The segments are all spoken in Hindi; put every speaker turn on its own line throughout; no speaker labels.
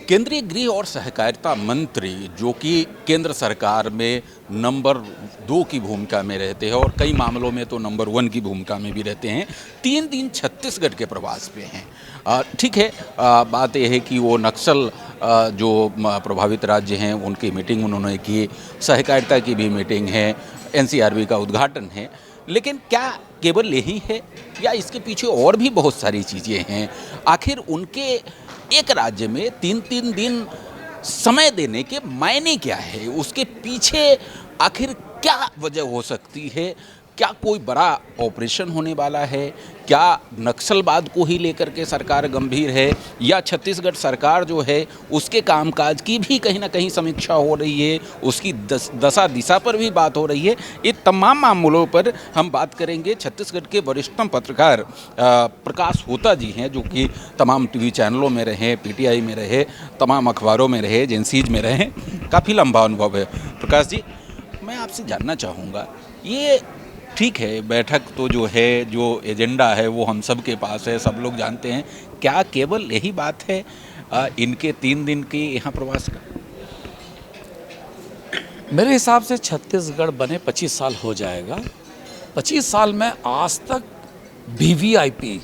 केंद्रीय गृह और सहकारिता मंत्री जो कि केंद्र सरकार में नंबर 2 की भूमिका में रहते हैं और कई मामलों में तो नंबर 1 की भूमिका में भी रहते हैं, 3 दिन छत्तीसगढ़ के प्रवास पे हैं। ठीक है, बात यह है कि वो नक्सल जो प्रभावित राज्य हैं उनकी मीटिंग उन्होंने की, सहकारिता की भी मीटिंग है, एनसीआरबी का उद्घाटन है, लेकिन क्या केवल यही है या इसके पीछे और भी बहुत सारी चीज़ें हैं? आखिर उनके एक राज्य में 3-3 दिन समय देने के मायने क्या है? उसके पीछे आखिर क्या वजह हो सकती है? क्या कोई बड़ा ऑपरेशन होने वाला है? क्या नक्सलवाद को ही लेकर के सरकार गंभीर है, या छत्तीसगढ़ सरकार जो है उसके कामकाज की भी कहीं ना कहीं समीक्षा हो रही है, उसकी दशा दिशा पर भी बात हो रही है? ये तमाम मामलों पर हम बात करेंगे। छत्तीसगढ़ के वरिष्ठतम पत्रकार प्रकाश होता जी हैं, जो कि तमाम टीवी चैनलों में रहे, पीटीआई में रहे, तमाम अखबारों में रहे, एजेंसीज में रहे, काफ़ी लंबा अनुभव है। प्रकाश जी, मैं आपसे जानना चाहूँगा, ये ठीक है, बैठक तो जो है, जो एजेंडा है वो हम सब के पास है, सब लोग जानते हैं, क्या केवल यही बात है इनके 3 दिन के यहाँ प्रवास का?
मेरे हिसाब से छत्तीसगढ़ बने 25 साल हो जाएगा। 25 साल में आज तक वीवीआईपी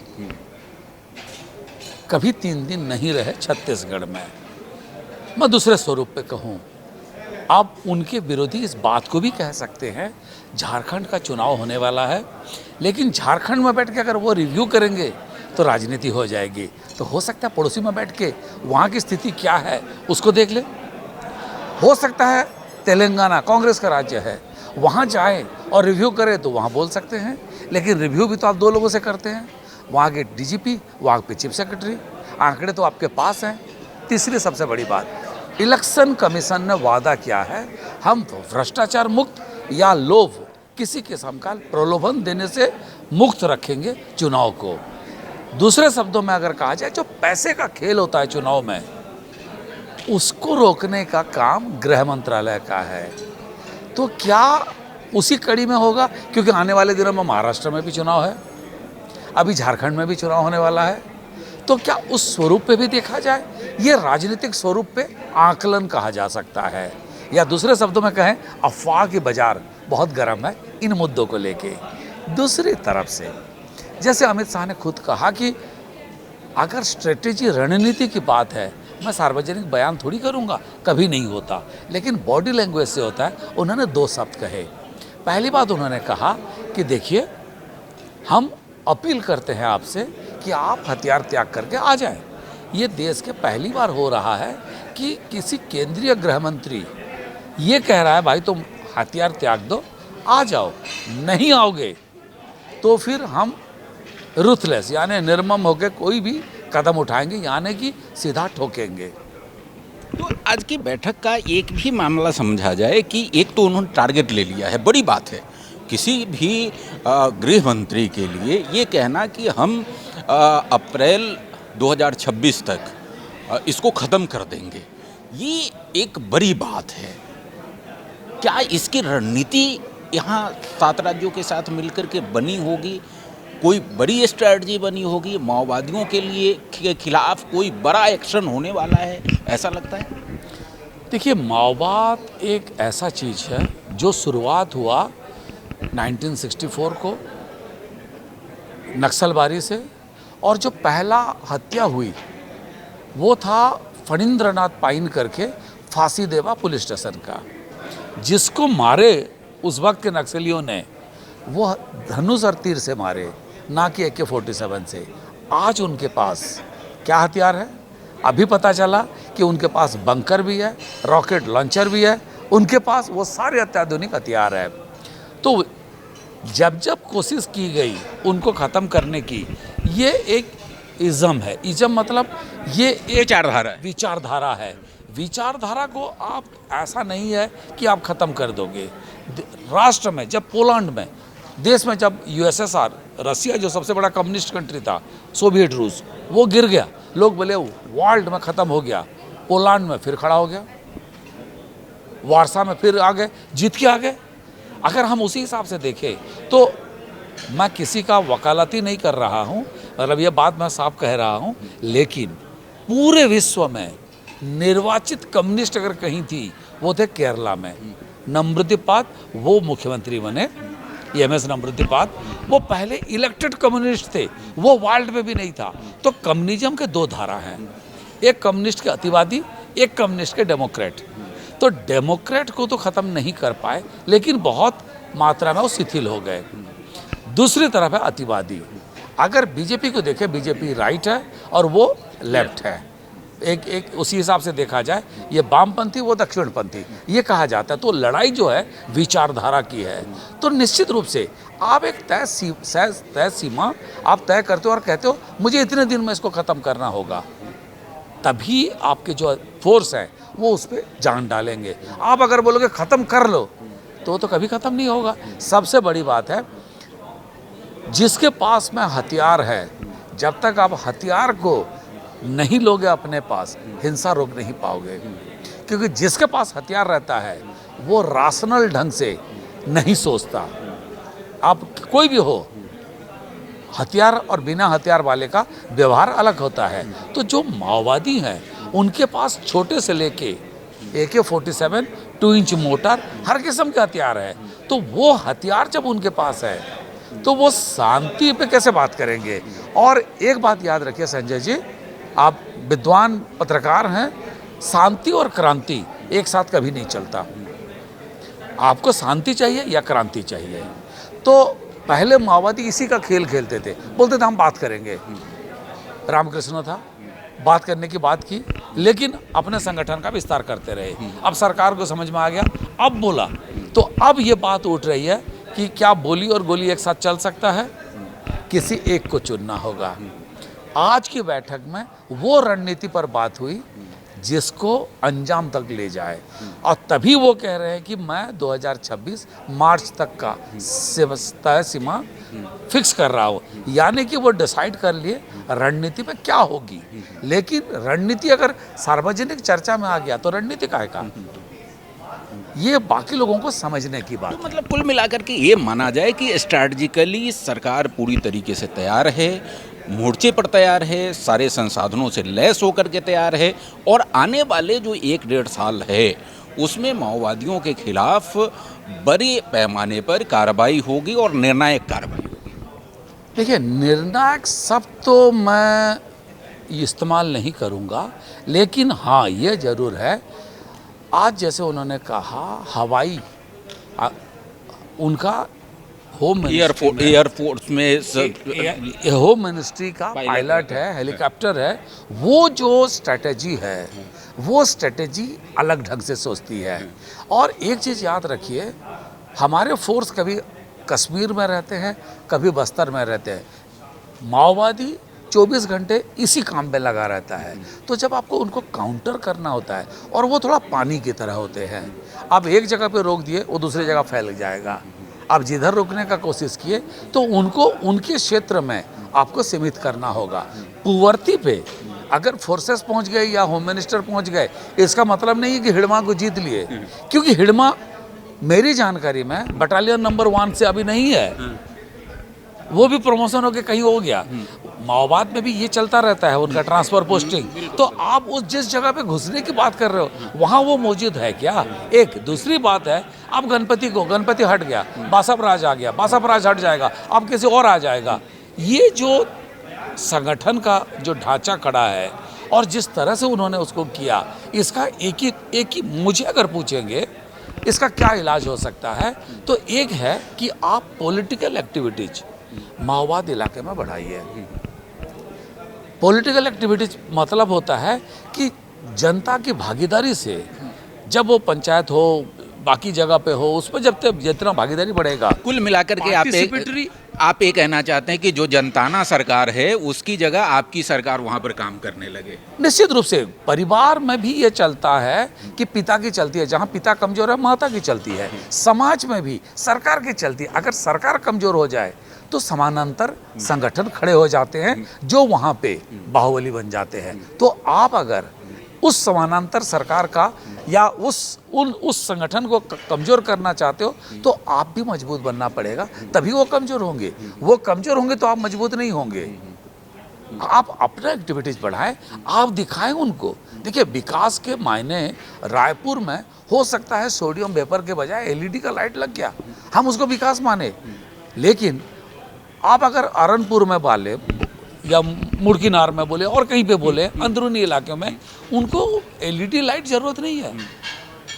कभी 3 दिन नहीं रहे छत्तीसगढ़ में। मैं दूसरे स्वरूप पे कहूँ, आप उनके विरोधी इस बात को भी कह सकते हैं, झारखंड का चुनाव होने वाला है, लेकिन झारखंड में बैठ के अगर वो रिव्यू करेंगे तो राजनीति हो जाएगी। तो हो सकता है पड़ोसी में बैठ के वहाँ की स्थिति क्या है उसको देख ले। हो सकता है तेलंगाना कांग्रेस का राज्य है, वहाँ जाएं और रिव्यू करें तो वहाँ बोल सकते हैं, लेकिन रिव्यू भी तो आप 2 लोगों से करते हैं, वहाँ के डीजीपी, वहाँ के चीफ सेक्रेटरी। आंकड़े तो आपके पास हैं। तीसरी सबसे बड़ी बात, इलेक्शन कमीशन ने वादा किया है, हम भ्रष्टाचार मुक्त या लोभ किसी किस्म का प्रलोभन देने से मुक्त रखेंगे चुनाव को। दूसरे शब्दों में अगर कहा जाए, जो पैसे का खेल होता है चुनाव में, उसको रोकने का काम गृह मंत्रालय का है। तो क्या उसी कड़ी में होगा? क्योंकि आने वाले दिनों में महाराष्ट्र में भी चुनाव है, अभी झारखंड में भी चुनाव होने वाला है, तो क्या उस स्वरूप पे भी देखा जाए? ये राजनीतिक स्वरूप पे आकलन कहा जा सकता है, या दूसरे शब्दों में कहें, अफवाह की बाजार बहुत गर्म है इन मुद्दों को लेके। दूसरी तरफ से जैसे अमित शाह ने खुद कहा कि अगर स्ट्रेटेजी रणनीति की बात है, मैं सार्वजनिक बयान थोड़ी करूंगा, कभी नहीं होता, लेकिन बॉडी लैंग्वेज से होता है। उन्होंने 2 शब्द कहे। पहली बात उन्होंने कहा कि देखिए, हम अपील करते हैं आपसे कि आप हथियार त्याग करके आ जाएं। ये देश के पहली बार हो रहा है कि किसी केंद्रीय गृह मंत्री ये कह रहा है, भाई तुम हथियार त्याग दो, आ जाओ, नहीं आओगे तो फिर हम रुथलेस यानी निर्मम होकर कोई भी कदम उठाएंगे, यानी कि सीधा ठोकेंगे।
तो आज की बैठक का एक भी मामला समझा जाए कि एक तो उन्होंने टारगेट ले लिया है, बड़ी बात है किसी भी गृह मंत्री के लिए ये कहना कि हम अप्रैल 2026 तक इसको ख़त्म कर देंगे, ये एक बड़ी बात है। क्या इसकी रणनीति यहाँ 7 राज्यों के साथ मिलकर के बनी होगी? कोई बड़ी स्ट्रैटेजी बनी होगी? माओवादियों के खिलाफ कोई बड़ा एक्शन होने वाला है, ऐसा लगता है?
देखिए, माओवाद एक ऐसा चीज़ है जो शुरुआत हुआ 1964 को नक्सलबारी से, और जो पहला हत्या हुई वो था फणींद्रनाथ पाइन करके फांसी देवा पुलिस स्टेशन का। जिसको मारे उस वक्त के नक्सलियों ने, वो धनुष और तीर से मारे, ना कि AK-47 से। आज उनके पास क्या हथियार है? अभी पता चला कि उनके पास बंकर भी है, रॉकेट लॉन्चर भी है, उनके पास वो सारे अत्याधुनिक हथियार है। तो जब जब कोशिश की गई उनको ख़त्म करने की, ये एक इज़म है। इज़म मतलब ये एक विचारधारा है। विचारधारा को आप ऐसा नहीं है कि आप ख़त्म कर दोगे। राष्ट्र में, जब पोलैंड में, देश में, जब USSR रसिया जो सबसे बड़ा कम्युनिस्ट कंट्री था, सोवियत रूस, वो गिर गया, लोग बोले वर्ल्ड में ख़त्म हो गया, पोलैंड में फिर खड़ा हो गया, वारसा में फिर आ गए, जीत के आ गए। अगर हम उसी हिसाब से देखें तो मैं किसी का वकालती नहीं कर रहा हूँ, मतलब ये बात मैं साफ कह रहा हूँ, लेकिन पूरे विश्व में निर्वाचित कम्युनिस्ट अगर कहीं थी वो थे केरला में। नमृतिपाद वो मुख्यमंत्री बने, एमएस नमृतिपाद, वो पहले इलेक्टेड कम्युनिस्ट थे, वो वर्ल्ड में भी नहीं था। तो कम्युनिज्म के दो धारा हैं, एक कम्युनिस्ट के अतिवादी, एक कम्युनिस्ट के डेमोक्रेट। तो डेमोक्रेट को तो ख़त्म नहीं कर पाए, लेकिन बहुत मात्रा में वो शिथिल हो गए। दूसरी तरफ है अतिवादी। अगर बीजेपी को देखें, बीजेपी राइट है और वो लेफ्ट है, एक उसी हिसाब से देखा जाए, ये वामपंथी वो दक्षिणपंथी ये कहा जाता है। तो लड़ाई जो है विचारधारा की है। तो निश्चित रूप से आप एक तय सीमा आप तय करते हो और कहते हो मुझे इतने दिन में इसको ख़त्म करना होगा, तभी आपके जो फोर्स हैं वो उस पर जान डालेंगे। आप अगर बोलोगे ख़त्म कर लो तो कभी ख़त्म नहीं होगा। सबसे बड़ी बात है, जिसके पास में हथियार है, जब तक आप हथियार को नहीं लोगे अपने पास, हिंसा रोक नहीं पाओगे। क्योंकि जिसके पास हथियार रहता है वो राशनल ढंग से नहीं सोचता। आप कोई भी हो, हथियार और बिना हथियार वाले का व्यवहार अलग होता है। तो जो माओवादी हैं उनके पास छोटे से लेके AK-47, 2 इंच मोटर, हर किस्म के हथियार है। तो वो हथियार जब उनके पास है तो वो शांति पे कैसे बात करेंगे। और एक बात याद रखिए संजय जी, आप विद्वान पत्रकार हैं, शांति और क्रांति एक साथ कभी नहीं चलता। आपको शांति चाहिए या क्रांति चाहिए। तो पहले माओवादी इसी का खेल खेलते थे, बोलते थे हम बात करेंगे। रामकृष्ण था, बात करने की बात की, लेकिन अपने संगठन का विस्तार करते रहे। अब सरकार को समझ में आ गया, अब बोला। तो अब ये बात उठ रही है कि क्या बोली और गोली एक साथ चल सकता है, किसी एक को चुनना होगा। आज की बैठक में वो रणनीति पर बात हुई जिसको अंजाम तक ले जाए, और तभी वो कह रहे हैं कि मैं 2026 मार्च तक का तय सीमा फिक्स कर रहा हूँ। यानी कि वो डिसाइड कर लिए रणनीति पे क्या होगी। लेकिन रणनीति अगर सार्वजनिक चर्चा में आ गया तो रणनीति काहे का, ये बाकी लोगों को समझने की बात।
तो मतलब कुल मिलाकर के ये माना जाए कि स्ट्रैटेजिकली सरकार पूरी तरीके से तैयार है, मोर्चे पर तैयार है, सारे संसाधनों से लैस होकर के तैयार है, और आने वाले जो 1-1.5 साल है उसमें माओवादियों के खिलाफ बड़े पैमाने पर कार्रवाई होगी और निर्णायक कार्रवाई होगी।
देखिए, निर्णायक शब्द तो मैं इस्तेमाल नहीं करूँगा, लेकिन हाँ ये ज़रूर है, आज जैसे उन्होंने कहा हवाई उनका होम
एयरफोर्स में
होम मिनिस्ट्री का पायलट है, हेलीकॉप्टर है, वो जो स्ट्रेटेजी है वो स्ट्रेटेजी अलग ढंग से सोचती है। और एक चीज़ याद रखिए, हमारे फोर्स कभी कश्मीर में रहते हैं, कभी बस्तर में रहते हैं, माओवादी 24 घंटे इसी काम पे लगा रहता है। तो जब आपको उनको काउंटर करना होता है, और वो थोड़ा पानी की तरह होते हैं, आप एक जगह पे रोक दिए वो दूसरी जगह फैल जाएगा। आप जिधर रोकने का कोशिश किए तो उनको उनके क्षेत्र में आपको सीमित करना होगा। पुवर्ती पे अगर फोर्सेस पहुंच गए या होम मिनिस्टर पहुंच गए, इसका मतलब नहीं है कि हिड़मा को जीत लिए, क्योंकि हिड़मा मेरी जानकारी में बटालियन नंबर 1 से अभी नहीं है, वो भी प्रमोशन होके कहीं हो गया। माओवाद में भी ये चलता रहता है, उनका ट्रांसफर पोस्टिंग। तो आप उस जिस जगह पे घुसने की बात कर रहे हो वहाँ वो मौजूद है क्या। एक दूसरी बात है, आप गणपति हट गया, बासापराज आ गया, बासापराज हट जाएगा, अब किसी और आ जाएगा। ये जो संगठन का जो ढांचा खड़ा है और जिस तरह से उन्होंने उसको किया, इसका एक ही मुझे अगर पूछेंगे इसका क्या इलाज हो सकता है, तो एक है कि आप पॉलिटिकल एक्टिविटीज माओवाद इलाके में बढ़ाइए। पॉलिटिकल एक्टिविटीज मतलब होता है कि जनता की भागीदारी से, जब वो पंचायत हो, बाकी जगह पे हो, उसमें जब तक जितना भागीदारी बढ़ेगा,
कुल मिलाकर के आप ये कहना चाहते हैं कि जो जनताना सरकार है उसकी जगह आपकी सरकार वहाँ पर काम करने लगे।
निश्चित रूप से परिवार में भी ये चलता है कि पिता की चलती है, जहाँ पिता कमजोर है माता की चलती है। समाज में भी सरकार की चलती है। अगर सरकार कमजोर हो जाए तो समानांतर संगठन खड़े हो जाते हैं जो वहाँ पे बाहुबली बन जाते हैं। तो आप अगर उस समानांतर सरकार का या उस संगठन को कमज़ोर करना चाहते हो तो आप भी मजबूत बनना पड़ेगा, तभी वो कमज़ोर होंगे। वो कमज़ोर होंगे तो आप मजबूत नहीं होंगे। आप अपना एक्टिविटीज बढ़ाएं, आप दिखाएं उनको। देखिए विकास के मायने रायपुर में हो सकता है सोडियम वेपर के बजाय एलईडी का लाइट लग गया, हम उसको विकास माने। लेकिन आप अगर अरनपुर में बोले या मुड़कीनार में बोले और कहीं पे बोले अंदरूनी इलाके में, उनको एलईडी लाइट ज़रूरत नहीं है,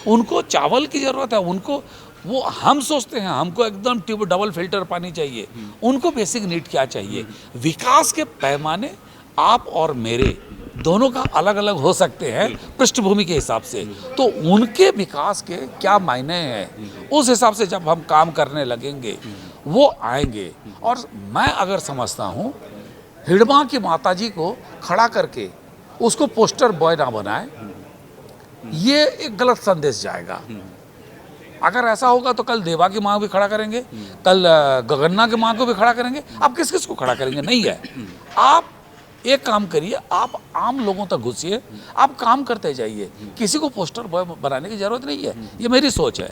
उनको चावल की ज़रूरत है। उनको वो हम सोचते हैं हमको एकदम डबल फिल्टर पानी चाहिए, उनको बेसिक नीड क्या चाहिए। विकास के पैमाने आप और मेरे दोनों का अलग अलग हो सकते हैं पृष्ठभूमि के हिसाब से, तो उनके विकास के क्या मायने हैं उस हिसाब से जब हम काम करने लगेंगे वो आएंगे। और मैं अगर समझता हूँ हिडमा की माताजी को खड़ा करके उसको पोस्टर बॉय ना बनाए, ये एक गलत संदेश जाएगा। अगर ऐसा होगा तो कल देवा की माँ भी खड़ा करेंगे, कल गगन्ना की माँ को भी खड़ा करेंगे, आप किस किस को खड़ा करेंगे? नहीं है। आप एक काम करिए, आप आम लोगों तक घुसिए, आप काम करते जाइए, किसी को पोस्टर बॉय बनाने की जरूरत नहीं है। ये मेरी सोच है,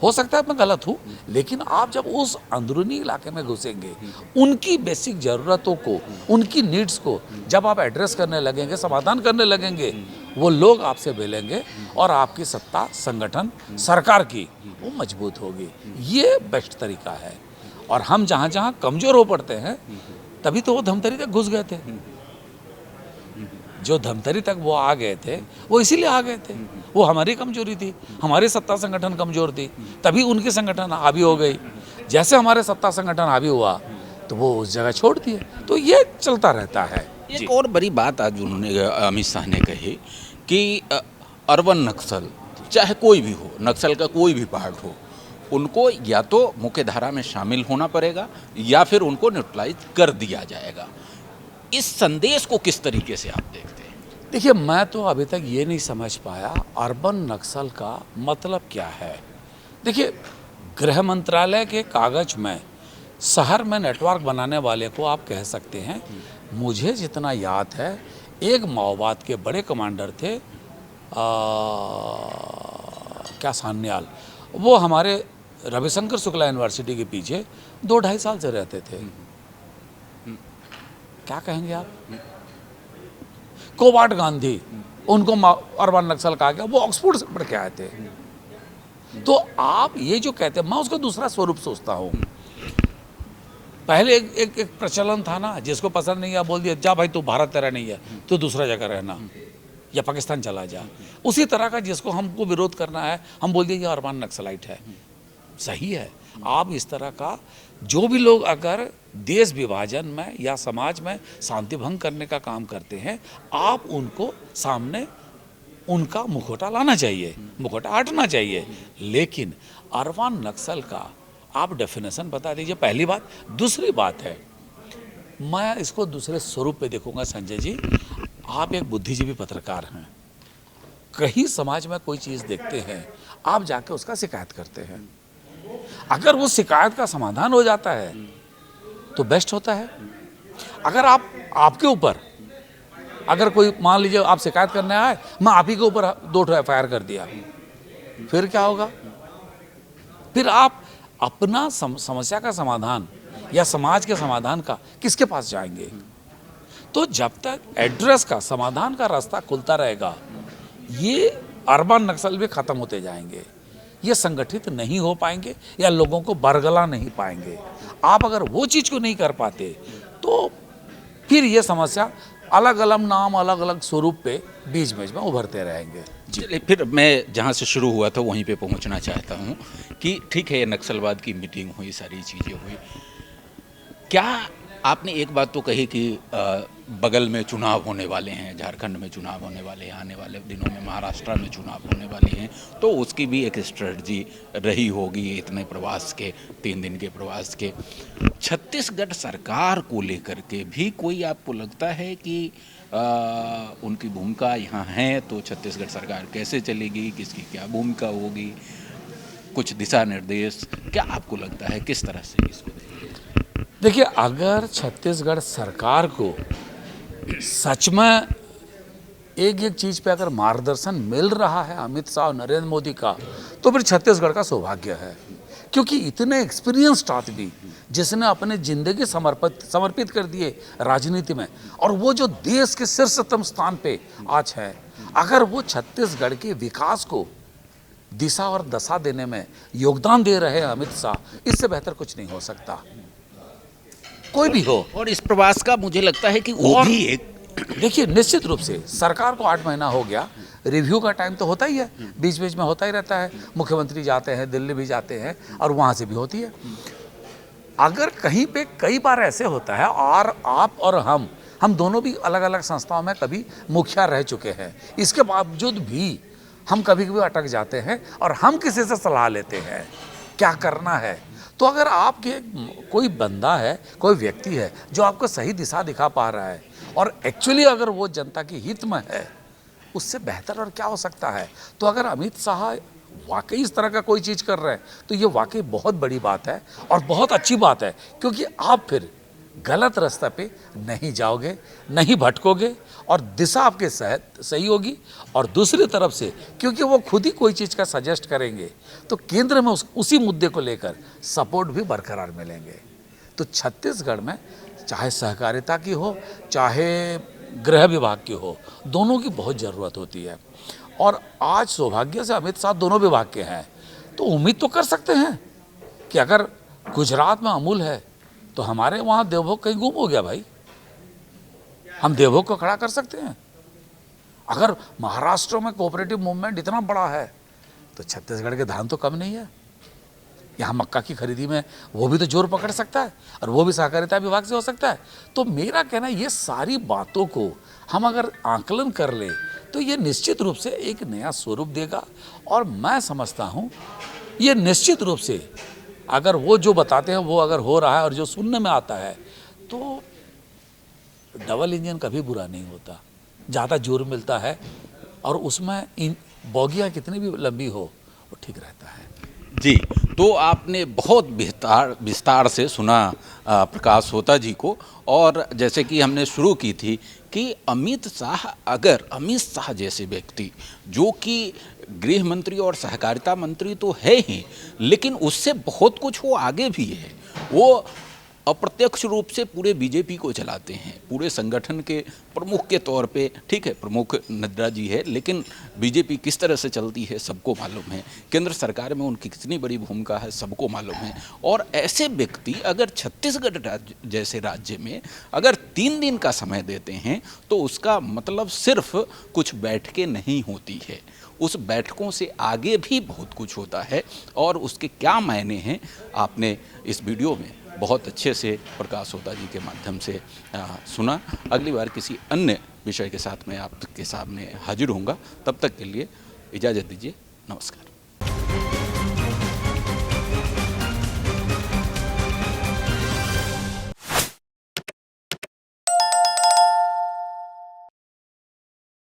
हो सकता है मैं गलत हूँ, लेकिन आप जब उस अंदरूनी इलाके में घुसेंगे, उनकी बेसिक ज़रूरतों को, उनकी नीड्स को जब आप एड्रेस करने लगेंगे, समाधान करने लगेंगे, वो लोग आपसे मिलेंगे और आपकी सत्ता, संगठन, सरकार की वो मजबूत होगी। ये बेस्ट तरीका है। और हम जहाँ जहाँ कमज़ोर हो पड़ते हैं, तभी तो वो धमतरी तक घुस गए थे। जो धमतरी तक वो आ गए थे, वो इसीलिए आ गए थे, वो हमारी कमजोरी थी, हमारी सत्ता संगठन कमजोर थी, तभी उनकी संगठन हावी हो गई। जैसे हमारे सत्ता संगठन हावी हुआ तो वो उस जगह छोड़ दिए। तो ये चलता रहता है।
एक और बड़ी बात आज उन्होंने अमित शाह ने कही कि अर्बन नक्सल, चाहे कोई भी हो, नक्सल का कोई भी पार्ट हो, उनको या तो मुख्य धारा में शामिल होना पड़ेगा या फिर उनको न्यूट्रलाइज कर दिया जाएगा। इस संदेश को किस तरीके से आप देखते हैं?
देखिए, मैं तो अभी तक ये नहीं समझ पाया अर्बन नक्सल का मतलब क्या है। देखिए, गृह मंत्रालय के कागज में शहर में नेटवर्क बनाने वाले को आप कह सकते हैं। मुझे जितना याद है, एक माओवाद के बड़े कमांडर थे, क्या सान्याल, वो हमारे रविशंकर शुक्ला यूनिवर्सिटी के पीछे 2-2.5 साल से रहते थे। क्या कहेंगे आप? कोबाट गांधी, उनको अर्बन नक्सल कहा गया, वो ऑक्सफोर्ड से पढ़ के आए थे। तो आप ये जो कहते हैं, मैं उसका दूसरा स्वरूप सोचता हूँ। पहले एक प्रचलन था ना, जिसको पसंद नहीं है बोल दिया, जा भाई तू भारत तेरा नहीं है, तू दूसरा जगह रहना या पाकिस्तान चला जा। उसी तरह का जिसको हमको विरोध करना है, हम बोल दिए ये अर्बन नक्सलाइट है। सही है। आप इस तरह का जो भी लोग अगर देश विभाजन में या समाज में शांति भंग करने का काम करते हैं, आप उनको सामने उनका मुखौटा लाना चाहिए, मुखौटा हटना चाहिए। लेकिन अर्बन नक्सल का आप डेफिनेशन बता दीजिए, पहली बात। दूसरी बात है, मैं इसको दूसरे स्वरूप पे देखूंगा। संजय जी, आप एक बुद्धिजीवी पत्रकार हैं, कहीं समाज में कोई चीज़ देखते हैं, आप जाके उसका शिकायत करते हैं। अगर वो शिकायत का समाधान हो जाता है तो बेस्ट होता है। अगर आपके ऊपर अगर कोई, मान लीजिए आप शिकायत करने आए, मैं आप ही के ऊपर 2 FIR कर दिया, फिर क्या होगा? फिर आप अपना समस्या का समाधान या समाज के समाधान का किसके पास जाएंगे? तो जब तक एड्रेस का, समाधान का रास्ता खुलता रहेगा, ये अर्बन नक्सल भी खत्म होते जाएंगे। ये संगठित नहीं हो पाएंगे या लोगों को बरगला नहीं पाएंगे। आप अगर वो चीज़ को नहीं कर पाते तो फिर ये समस्या अलग अलग नाम, अलग अलग स्वरूप पे बीच बीच में उभरते रहेंगे।
चलिए, फिर मैं जहाँ से शुरू हुआ था वहीं पे पहुँचना चाहता हूँ कि ठीक है, नक्सलवाद की मीटिंग हुई, सारी चीज़ें हुई। क्या आपने एक बात तो कही कि बगल में चुनाव होने वाले हैं, झारखंड में चुनाव होने वाले हैं, आने वाले दिनों में महाराष्ट्र में चुनाव होने वाले हैं, तो उसकी भी एक स्ट्रेटजी रही होगी इतने प्रवास के, 3 दिन के प्रवास के। छत्तीसगढ़ सरकार को लेकर के भी कोई आपको लगता है कि उनकी भूमिका यहाँ है, तो छत्तीसगढ़ सरकार कैसे चलेगी, किसकी क्या भूमिका होगी, कुछ दिशा निर्देश क्या आपको लगता है, किस तरह से इसको देखेंगे?
देखिए, अगर छत्तीसगढ़ सरकार को सच में एक चीज़ पे अगर मार्गदर्शन मिल रहा है अमित शाह और नरेंद्र मोदी का, तो फिर छत्तीसगढ़ का सौभाग्य है। क्योंकि इतने एक्सपीरियंस्ड आदमी जिसने अपने जिंदगी समर्पित कर दिए राजनीति में, और वो जो देश के शीर्षतम स्थान पे आज है, अगर वो छत्तीसगढ़ के विकास को दिशा और दशा देने में योगदान दे रहे हैं अमित शाह, इससे बेहतर कुछ नहीं हो सकता, कोई भी हो।
और इस प्रवास का मुझे लगता है कि वो
और
भी एक
देखिए, निश्चित रूप से सरकार को 8 महीना हो गया, रिव्यू का टाइम तो होता ही है, बीच बीच में होता ही रहता है, मुख्यमंत्री जाते हैं, दिल्ली भी जाते हैं और वहाँ से भी होती है। अगर कहीं पे कई बार ऐसे होता है, और आप और हम दोनों भी अलग अलग संस्थाओं में कभी मुखिया रह चुके हैं, इसके बावजूद भी हम कभी कभी अटक जाते हैं और हम किसी से सलाह लेते हैं क्या करना है। तो अगर आपके कोई बंदा है, कोई व्यक्ति है जो आपको सही दिशा दिखा पा रहा है और एक्चुअली अगर वो जनता के हित में है, उससे बेहतर और क्या हो सकता है। तो अगर अमित शाह वाकई इस तरह का कोई चीज़ कर रहे हैं तो ये वाकई बहुत बड़ी बात है और बहुत अच्छी बात है, क्योंकि आप फिर गलत रास्ते पे नहीं जाओगे, नहीं भटकोगे और दिशा आपके सही होगी। और दूसरी तरफ से क्योंकि वो खुद ही कोई चीज़ का सजेस्ट करेंगे तो केंद्र में उसी मुद्दे को लेकर सपोर्ट भी बरकरार मिलेंगे। तो छत्तीसगढ़ में चाहे सहकारिता की हो, चाहे गृह विभाग की हो, दोनों की बहुत ज़रूरत होती है। और आज सौभाग्य से अमित शाह दोनों विभाग के हैं, तो उम्मीद तो कर सकते हैं कि अगर गुजरात में अमूल है तो हमारे वहाँ देवभोग कहीं गुम हो गया भाई, हम देवभोग को खड़ा कर सकते हैं। अगर महाराष्ट्र में कोऑपरेटिव मूवमेंट इतना बड़ा है तो छत्तीसगढ़ के धान तो कम नहीं है। यहाँ मक्का की खरीदी में वो भी तो जोर पकड़ सकता है और वो भी सहकारिता विभाग से हो सकता है। तो मेरा कहना है ये सारी बातों को हम अगर आकलन कर लें तो ये निश्चित रूप से एक नया स्वरूप देगा। और मैं समझता हूँ ये निश्चित रूप से अगर वो जो बताते हैं वो अगर हो रहा है और जो सुनने में आता है तो डबल इंजन कभी बुरा नहीं होता, ज़्यादा जोर मिलता है और उसमें बोगियाँ कितनी भी लंबी हो वो ठीक रहता है।
जी, तो आपने बहुत विस्तार से सुना प्रकाश होता जी को। और जैसे कि हमने शुरू की थी कि अमित शाह जैसे व्यक्ति जो कि गृह मंत्री और सहकारिता मंत्री तो है ही, लेकिन उससे बहुत कुछ वो आगे भी है। वो अप्रत्यक्ष रूप से पूरे बीजेपी को चलाते हैं, पूरे संगठन के प्रमुख के तौर पे। ठीक है, प्रमुख नड्डा जी है, लेकिन बीजेपी किस तरह से चलती है सबको मालूम है, केंद्र सरकार में उनकी कितनी बड़ी भूमिका है सबको मालूम है। और ऐसे व्यक्ति अगर छत्तीसगढ़ जैसे राज्य में अगर 3 दिन का समय देते हैं तो उसका मतलब सिर्फ कुछ बैठकें नहीं होती है, उस बैठकों से आगे भी बहुत कुछ होता है। और उसके क्या मायने हैं आपने इस वीडियो में बहुत अच्छे से प्रकाश होता जी के माध्यम से सुना। अगली बार किसी अन्य विषय के साथ मैं आपके सामने हाजिर होऊंगा, तब तक के लिए इजाज़त दीजिए, नमस्कार।